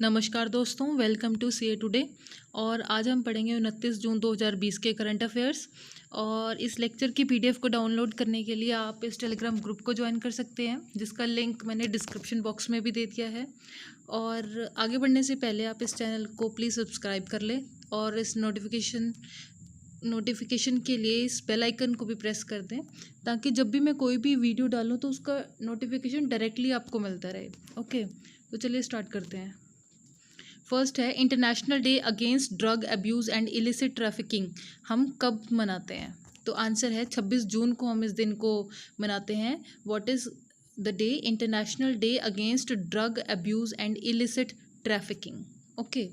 नमस्कार दोस्तों, welcome to C A today. और आज हम पढ़ेंगे 29 जून 2020 के करंट अफेयर्स। और इस लेक्चर की पीडीएफ को डाउनलोड करने के लिए आप इस टेलीग्राम ग्रुप को ज्वाइन कर सकते हैं, जिसका लिंक मैंने डिस्क्रिप्शन बॉक्स में भी दे दिया है। और आगे बढ़ने से पहले आप इस चैनल को प्लीज़ सब्सक्राइब कर लें और इस नोटिफिकेशन के लिए इस बेल आइकन को भी प्रेस कर दें, ताकि जब भी मैं कोई भी वीडियो डालूँ तो उसका नोटिफिकेशन डायरेक्टली आपको मिलता रहे। ओके, तो चलिए स्टार्ट करते हैं। फर्स्ट है international day against drug abuse and illicit trafficking. हम कब मनाते हैं? तो आंसर है 26 जून को हम इस दिन को मनाते हैं। What is the day? International day against drug abuse and illicit trafficking. Okay,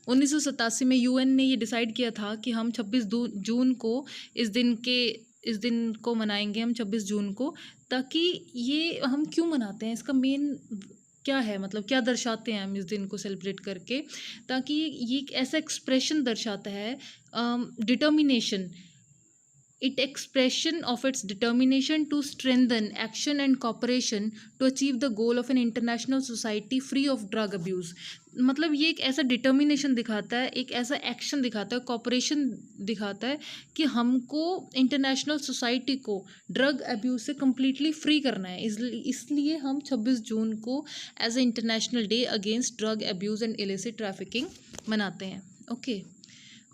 1987 में यूएन ने ये डिसाइड किया था कि हम 26 जून को इस दिन को मनाएंगे हम 26 जून को। ताकि ये हम क्यों मनाते हैं, इसका मेन क्या है, मतलब क्या दर्शाते हैं हम इस दिन को सेलिब्रेट करके? ताकि ये एक ऐसा एक्सप्रेशन दर्शाता है, determination, it expression of its determination to strengthen action and cooperation to achieve the goal of an international society free of drug abuse। मतलब ये एक ऐसा डिटर्मिनेशन दिखाता है, एक ऐसा एक्शन दिखाता है, कॉपरेशन दिखाता है कि हमको इंटरनेशनल सोसाइटी को ड्रग अब्यूज़ से कम्प्लीटली फ्री करना है। इसलिए हम 26 जून को as a international day against drug abuse and illicit trafficking मनाते हैं। ओके,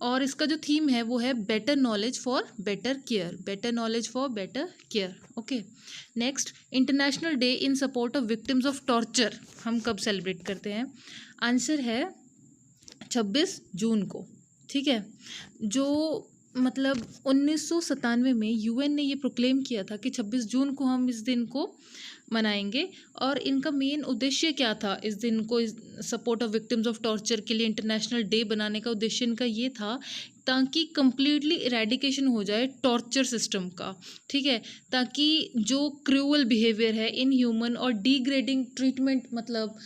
और इसका जो थीम है वो है better knowledge for better care, better knowledge for better care. Okay, next, international day in support of victims of torture हम कब सेलिब्रेट करते हैं? आंसर है 26 जून को। ठीक है, जो मतलब 1997 में यूएन ने ये प्रोक्लेम किया था कि 26 जून को हम इस दिन को मनाएंगे। और इनका मेन उद्देश्य क्या था इस दिन को support of victims of torture के लिए इंटरनेशनल डे बनाने का? उद्देश्य इनका ये था ताकि कम्प्लीटली इरेडिकेशन हो जाए टॉर्चर सिस्टम का। ठीक है, ताकि जो क्रूअल बिहेवियर है, इनह्यूमन और डिग्रेडिंग ट्रीटमेंट मतलब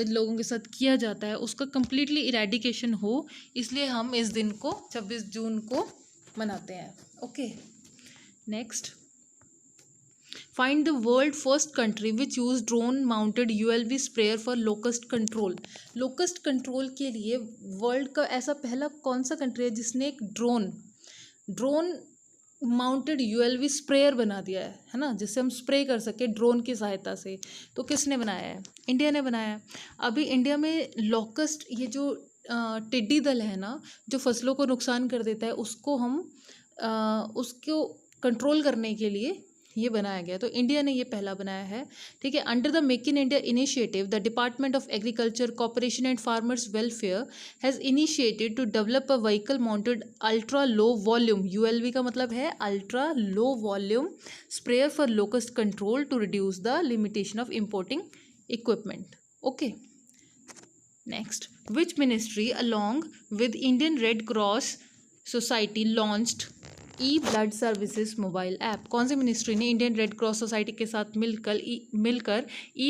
लोगों के साथ किया जाता है, उसका कम्प्लीटली इरेडिकेशन हो। इसलिए हम इस दिन को 26 जून को मनाते हैं। Okay, next, find the world first country which use drone mounted ULV sprayer for locust control. Locust control के लिए वर्ल्ड का ऐसा पहला कौन सा कंट्री है जिसने एक ड्रोन माउंटेड ULV स्प्रेयर बना दिया है ना, जिससे हम स्प्रे कर सके ड्रोन की सहायता से? तो किसने बनाया है? इंडिया ने बनाया है। अभी इंडिया में लोकस्ट, ये जो टिड्डी दल है ना, जो फसलों को नुकसान कर देता है, उसको कंट्रोल करने के लिए ये बनाया गया। तो इंडिया ने ये पहला बनाया है। ठीक है, under the make in India initiative the department of agriculture, corporation and farmers welfare has initiated to develop a vehicle mounted ultra low volume, ULV का मतलब है ultra low volume sprayer for locust control to reduce the limitation of importing equipment. Okay, next, which ministry along with Indian red cross society launched blood services mobile app? कौन सी ministry ने Indian red cross society के साथ मिलकर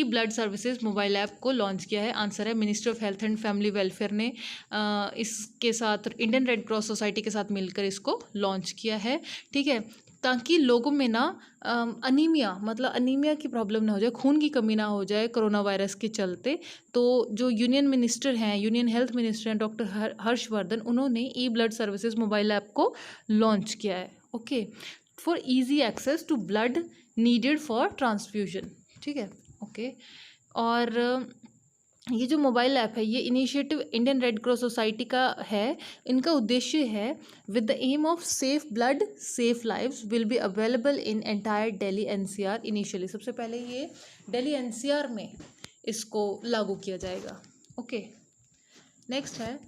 blood services mobile app को launch किया है? Answer है ministry of health and family welfare ने इसके साथ इंडियन रेड क्रॉस सोसाइटी के साथ मिलकर इसको लॉन्च किया है। ठीक है, ताकि लोगों में ना अनीमिया की प्रॉब्लम ना हो जाए, खून की कमी ना हो जाए कोरोना वायरस के चलते। तो जो यूनियन हेल्थ मिनिस्टर हैं डॉक्टर हर्षवर्धन, उन्होंने ब्लड सर्विसेज मोबाइल ऐप को लॉन्च किया है। Okay, for easy access to blood needed for transfusion. ठीक है, ओके, और ये जो मोबाइल ऐप है, ये initiative Indian red cross society का है। इनका उद्देश्य है with the aim of safe blood safe lives will be available in entire Delhi NCR initially. सबसे पहले ये दिल्ली NCR में इसको लागू किया जाएगा। ओके, नेक्स्ट है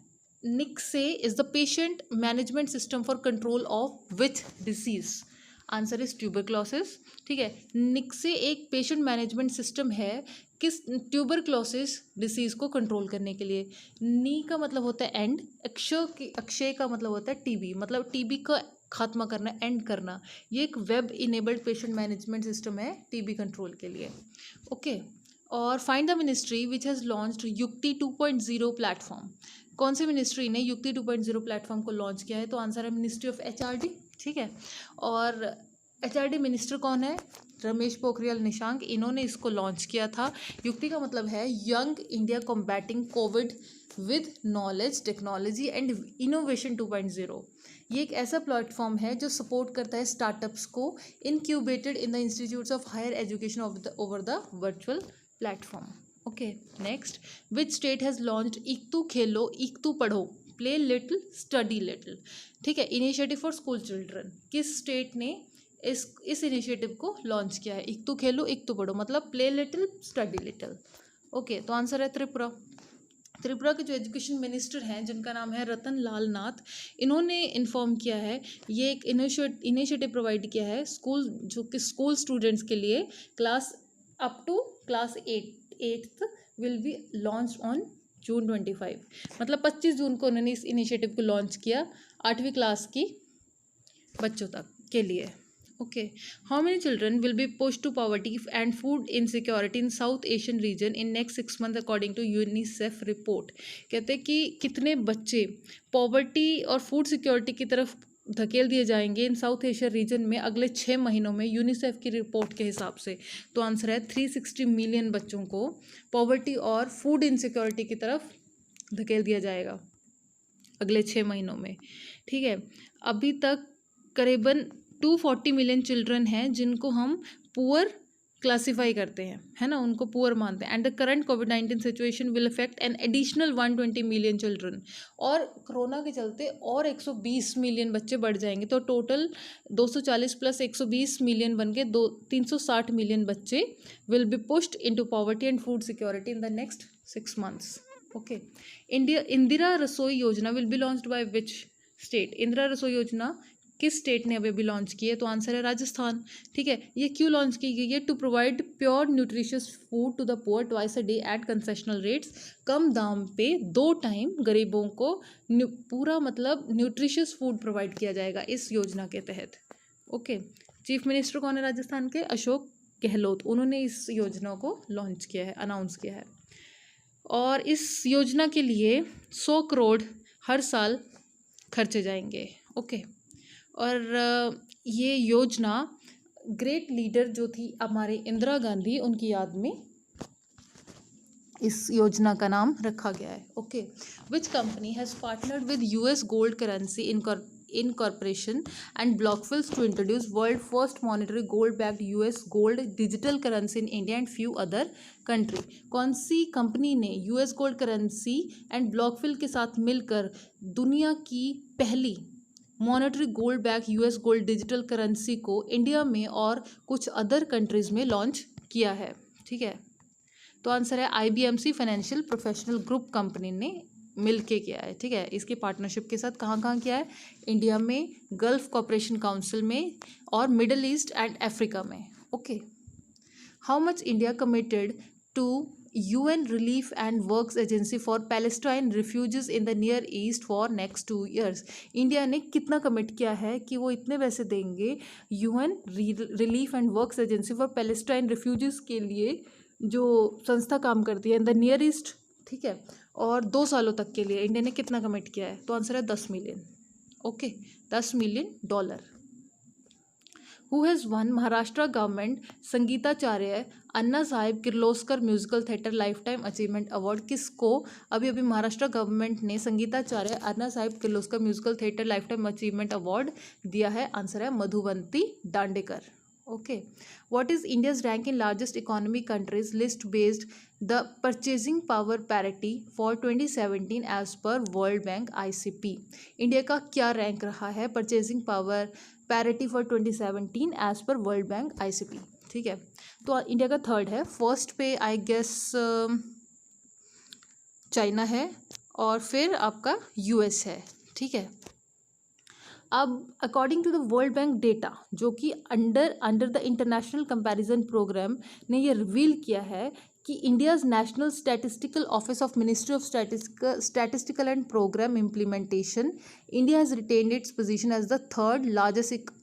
Nikshay is the patient management system for control of which disease? Answer is tuberculosis. ठीक है, निक्से एक पेशेंट मैनेजमेंट सिस्टम है किस? ट्यूबरक्लोसिस डिसीज़ को कंट्रोल करने के लिए। नी का मतलब होता है एंड, अक्षय का मतलब होता है TB, मतलब TB का खात्मा करना, एंड करना। ये एक web enabled patient management system है TB कंट्रोल के लिए। ओके, और find the ministry which has launched युक्ति 2.0 प्लेटफॉर्म। कौन सी मिनिस्ट्री ने युक्ति 2.0 प्लेटफॉर्म को लॉन्च किया है? तो आंसर है मिनिस्ट्री ऑफ HRD। ठीक है, और HRD मिनिस्टर कौन है? रमेश पोखरियाल निशंक, इन्होंने इसको लॉन्च किया था। युक्ति का मतलब है young India combating Covid with knowledge technology and innovation 2.0। ये एक ऐसा प्लेटफॉर्म है जो सपोर्ट करता है स्टार्टअप्स को incubated in the institutes of higher education over the virtual platform. Okay, next, which state has launched Ektu Khelo Ektu Pado play little study little. ठीक है, इनिशिएटिव फॉर स्कूल चिल्ड्रन। किस स्टेट ने इस इनिशिएटिव को लॉन्च किया है? इक्तू खेलो इक्तू पढ़ो मतलब play little study little. Okay, तो आंसर है त्रिपुरा। त्रिपुरा के जो एजुकेशन मिनिस्टर हैं जिनका नाम है रतन लाल नाथ, इन्होंने इन्फॉर्म किया है, ये एक इनिशिएटिव प्रोवाइड किया है स्कूल, जो कि स्कूल स्टूडेंट्स के लिए class up to class 8th will be launch on June 25। मतलब 25 जून को उन्होंने इस इनिशिएटिव को लॉन्च किया 8वीं क्लास की बच्चों तक के लिए। Okay, how many children will be pushed to poverty and food insecurity in south Asian region in next 6 months according to UNICEF report. कहते हैं कि कितने बच्चे पॉवर्टी और फूड सिक्योरिटी की तरफ धकेल दिए जाएंगे इन साउथ एशिया रीजन में अगले 6 महीनों में, यूनिसेफ की रिपोर्ट के हिसाब से। तो आंसर है 360 मिलियन बच्चों को पॉवर्टी और फूड इनसिक्योरिटी की तरफ धकेल दिया जाएगा अगले 6 महीनों में। ठीक है, अभी तक करीबन 240 मिलियन चिल्ड्रन हैं जिनको हम पुअर क्लासीफाई करते हैं, है ना, उनको पुअर मानते हैं। And the current covid situation will affect an additional 120 million children. और कोरोना के चलते और 120 मिलियन बच्चे बढ़ जाएंगे, तो टोटल 240 प्लस 120 मिलियन बन के 360 मिलियन बच्चे will be pushed into poverty and food security in the next 6 months। Okay, Indira रसोई योजना will be launched by which state? Indira रसोई योजना किस स्टेट ने अभी लॉन्च की है? तो आंसर है राजस्थान। ठीक है, ये क्यों लॉन्च की गई है? To provide pure nutritious food to the poor twice a day at concessional rates. कम दाम पे 2 टाइम गरीबों को पूरा मतलब न्यूट्रिशियस फूड प्रोवाइड किया जाएगा इस योजना के तहत। ओके, चीफ मिनिस्टर कौन है राजस्थान के? अशोक गहलोत, उन्होंने इस योजना को लॉन्च किया है, अनाउंस किया है। और इस योजना के लिए 100 करोड़ हर साल खर्चे जाएंगे। ओके, और ये योजना ग्रेट लीडर जो थी हमारे इंदिरा गांधी, उनकी याद में इस योजना का नाम रखा गया है। Okay, which company has partnered with US gold currency incorporation and Blockfills to introduce world first monetary gold backed US gold digital currency in India and few other country। कौन सी कंपनी ने US गोल्ड करेंसी एंड ब्लॉकफिल के साथ मिलकर दुनिया की पहली monetary gold back US gold digital currency को इंडिया में और कुछ अदर कंट्रीज़ में लॉन्च किया है? ठीक है, तो आंसर है IBMC financial professional group company ने मिल के किया है। ठीक है, इसके पार्टनरशिप के साथ कहाँ कहाँ किया है? इंडिया में, गल्फ कॉपरेशन काउंसिल में और मिडल ईस्ट एंड अफ्रीका में। Okay, how much India committed to UN Relief and Works Agency for Palestine refugees in the Near East for next 2 years। India ने कितना कमिट किया है कि वो इतने पैसे देंगे UN Relief and Works Agency for Palestine refugees के लिए, जो संस्था काम करती है इन द नियर ईस्ट। ठीक है, और 2 सालों तक के लिए इंडिया ने कितना कमिट किया है? तो आंसर है 10 million. Okay, $10 million. Who has won Maharashtra government Sangeetacharya Anna Saheb Kirloskar musical theatre life time achievement award? किसको अभी अभी महाराष्ट्र गवर्नमेंट ने Sangeetacharya Anna Saheb Kirloskar musical theatre life time achievement award दिया है? आंसर है Madhuvanti Dandekar. Okay, what is India's rank in largest economy countries list based the purchasing power parity for 2017 as per world bank ICP? India का क्या rank रहा है purchasing power parity for 2017 as per world bank ICP? ठीक है, तो India का 3rd है, first पे आई गेस चाइना है और फिर आपका US है। ठीक है, अब according to the world bank data, जो कि under the international comparison programme ने ये रिवील किया है कि India's national statistical office of ministry of statistical and programme implementation, India has retained its position as the 3rd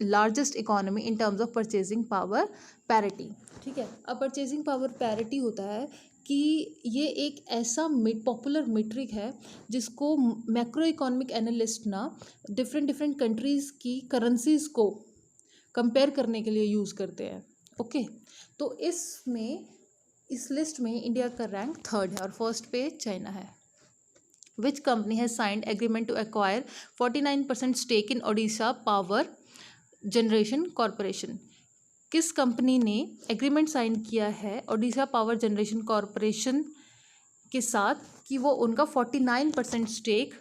largest economy in terms of purchasing power parity. ठीक है, अब purchasing power parity होता है कि ये एक ऐसा पॉपुलर मीट्रिक है जिसको मैक्रो इकोनॉमिक एनालिस्ट ना डिफरेंट कंट्रीज़ की करेंसीज़ को कंपेयर करने के लिए यूज़ करते हैं। ओके, तो इस लिस्ट में इंडिया का रैंक 3rd है और फर्स्ट पे चाइना है। Which company has signed agreement to acquire 49% stake in Odisha power generation corporation? किस कंपनी ने एग्रीमेंट साइन किया है ओडिशा पावर जनरेशन कॉरपोरेशन के साथ कि वो उनका 49% स्टेक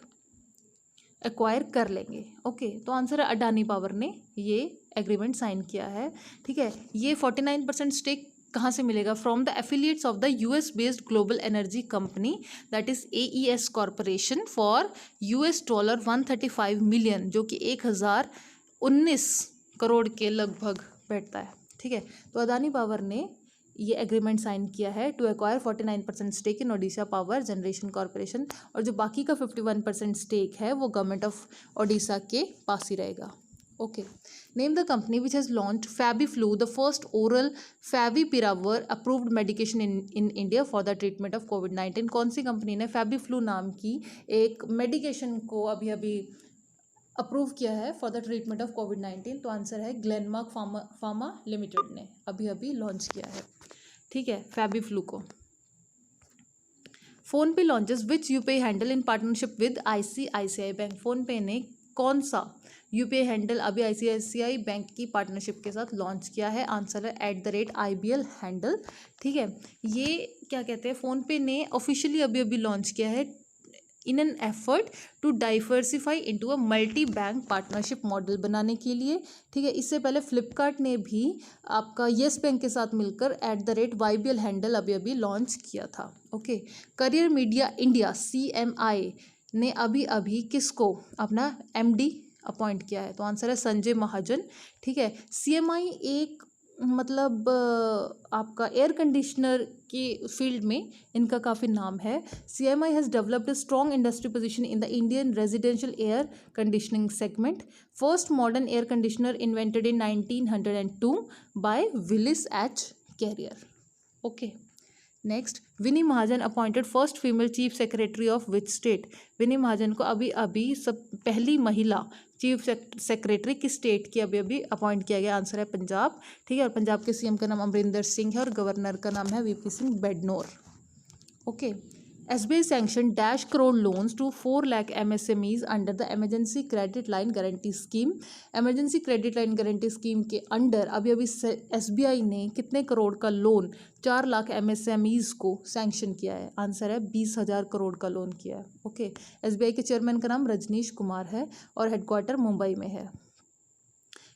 एक्वायर कर लेंगे? ओके, तो आंसर है अडानी पावर ने ये एग्रीमेंट साइन किया है। ठीक है, ये 49% स्टेक कहाँ से मिलेगा? From the affiliates of the US based global energy company that is AES corporation for $135 million, जो कि 1019 करोड़ के लगभग बैठता है। ठीक है, तो अदानी पावर ने ये एग्रीमेंट साइन किया है to acquire 49% stake in Odisha power generation corporation, और जो बाकी का 51% स्टेक है वो गवर्नमेंट ऑफ ओडिशा के पास ही रहेगा। Okay, name the company which has launched FabiFlu, the first oral favipiravir approved medication in India for the treatment of कोविड-19। कौन सी कंपनी ने फैबीफ्लू नाम की एक मेडिकेशन को अभी अभी अप्रूव किया है फॉर द ट्रीटमेंट ऑफ कोविड-19? तो आंसर है ग्लेनमार्क फार्मा लिमिटेड ने अभी अभी लॉन्च किया है। ठीक है, फैबीफ्लू को। PhonePe launches which UPI handle in partnership with ICICI bank? PhonePe ने कौन सा यूपीआई हैंडल अभी ICICI बैंक की पार्टनरशिप के साथ लॉन्च किया है? आंसर है @IBL हैंडल। ठीक है, ये क्या कहते हैं, फोनपे ने ऑफिशियली अभी अभी लॉन्च किया है in an effort to diversify into a multi bank partnership model बनाने के लिए। ठीक है, इससे पहले फ्लिपकार्ट ने भी आपका येस बैंक के साथ मिलकर @YBL हैंडल अभी अभी लॉन्च किया था। Okay, career media India CMI ने अभी अभी किसको अपना MD अपॉइंट किया है? तो आंसर है संजय महाजन। ठीक है, CMI एक मतलब आपका एयर कंडीशनर की फील्ड में इनका काफ़ी नाम है। CMI has developed a strong industry position in the Indian residential air conditioning segment. First modern air conditioner invented in 1902 by Willis H Carrier. Okay, next, Vini Mahajan appointed first female chief secretary of which state? Vini Mahajan को अभी अभी सब पहली महिला chief secretary किस state की अभी अभी अपॉइंट किया गया? आंसर है पंजाब। ठीक है, और पंजाब के CM का नाम अमरिंदर सिंह है और गवर्नर का नाम है VP Singh Badnore. Okay, SBI sanction dash crore loans to 4 lakh MSMEs under the emergency credit line guarantee scheme. Emergency credit line guarantee scheme के अंडर अभी अभी SBI ने कितने करोड़ का लोन 4 लाख MSMEs को सैंक्शन किया है? आंसर है 20,000 करोड़ का लोन किया है। ओके, SBI के चेयरमैन का नाम रजनीश कुमार है और हेडक्वार्टर मुंबई में है।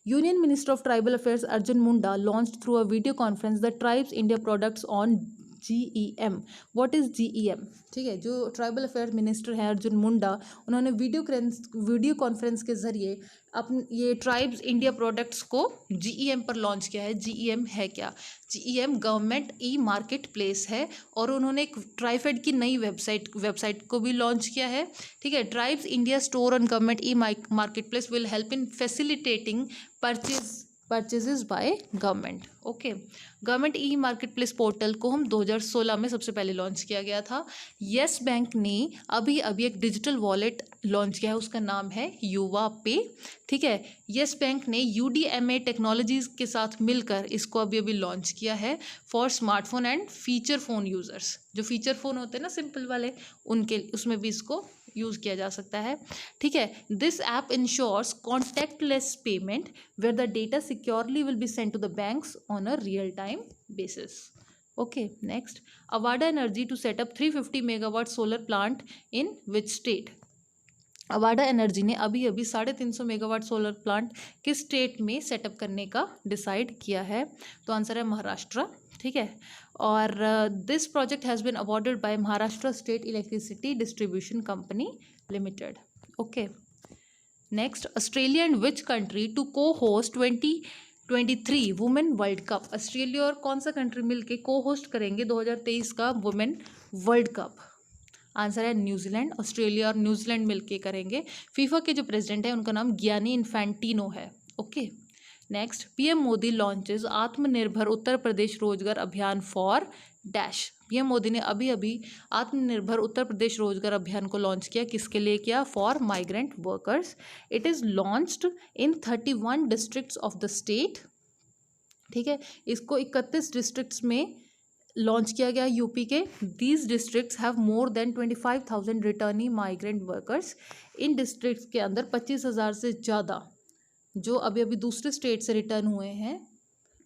Union minister of tribal affairs Arjun Munda launched through a video conference the tribes India products on GEM। What is GEM? ठीक है, जो ट्राइबल अफेयर मिनिस्टर हैं अर्जुन मुंडा, उन्होंने वीडियो कॉन्फ्रेंस के ज़रिए ये ट्राइब्स इंडिया प्रोडक्ट्स को GEM पर लॉन्च किया है। GEM है क्या? GEM गवर्नमेंट मार्केट प्लेस है और उन्होंने एक ट्राइफेड की नई वेबसाइट को भी लॉन्च किया है। ठीक है, tribes India store on government market place will help in facilitating purchases by government. Okay, government market place portal को हम 2016 में सबसे पहले लॉन्च किया गया था। येस बैंक ने अभी अभी एक डिजिटल वॉलेट लॉन्च किया है, उसका नाम है युवा पे। ठीक है, येस बैंक ने UDMA टेक्नोलॉजीज के साथ मिलकर इसको अभी अभी लॉन्च किया है for smartphone and feature phone users. जो फीचर फ़ोन होते हैं ना सिंपल वाले, उनके उसमें भी इसको यूज़ किया जा सकता है। ठीक है, this app ensures contactless payment where the data securely will be sent to the banks on a real time basis. Okay, next, Avaada energy to set up 350 megawatt solar plant in which state? Avaada energy ने अभी अभी 350 megawatt solar plant किस state में setup करने का decide किया है? तो आंसर है महाराष्ट्र। ठीक है, और this project has been awarded by Maharashtra state electricity distribution company limited. Okay, next, Australia and which country to co host 2023 women world cup? Australia और कौन सा कंट्री मिलके को होस्ट करेंगे 2023 का वुमेन वर्ल्ड कप? आंसर है न्यूजीलैंड। ऑस्ट्रेलिया और New Zealand मिलके करेंगे। फीफा के जो प्रेसिडेंट है उनका नाम गियानी इन्फेंटिनो है। Okay, next, PM Modi launches आत्मनिर्भर उत्तर प्रदेश रोजगार अभियान फॉर डैश। PM मोदी ने अभी अभी आत्मनिर्भर उत्तर प्रदेश रोजगार अभियान को लॉन्च किया। किसके लिए किया? For migrant workers. It is launched in 31 districts of the state ठीक है, इसको 31 डिस्ट्रिक्ट्स में लॉन्च किया गया यूपी के। These districts have more than 25,000 returnee migrant workers. In districts के अंदर 25,000 से ज़्यादा जो अभी अभी दूसरे स्टेट से रिटर्न हुए हैं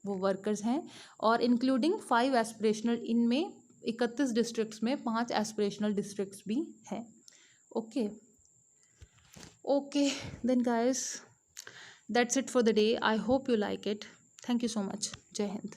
वो वर्कर्स हैं, और इंक्लूडिंग 5 एस्पिरेशनल, इनमें 31 डिस्ट्रिक्ट्स में 5 एस्पिरेशनल डिस्ट्रिक्ट्स भी हैं। Okay okay then guys, that's it for the day. I hope you like it. Thank you so much. जय हिंद।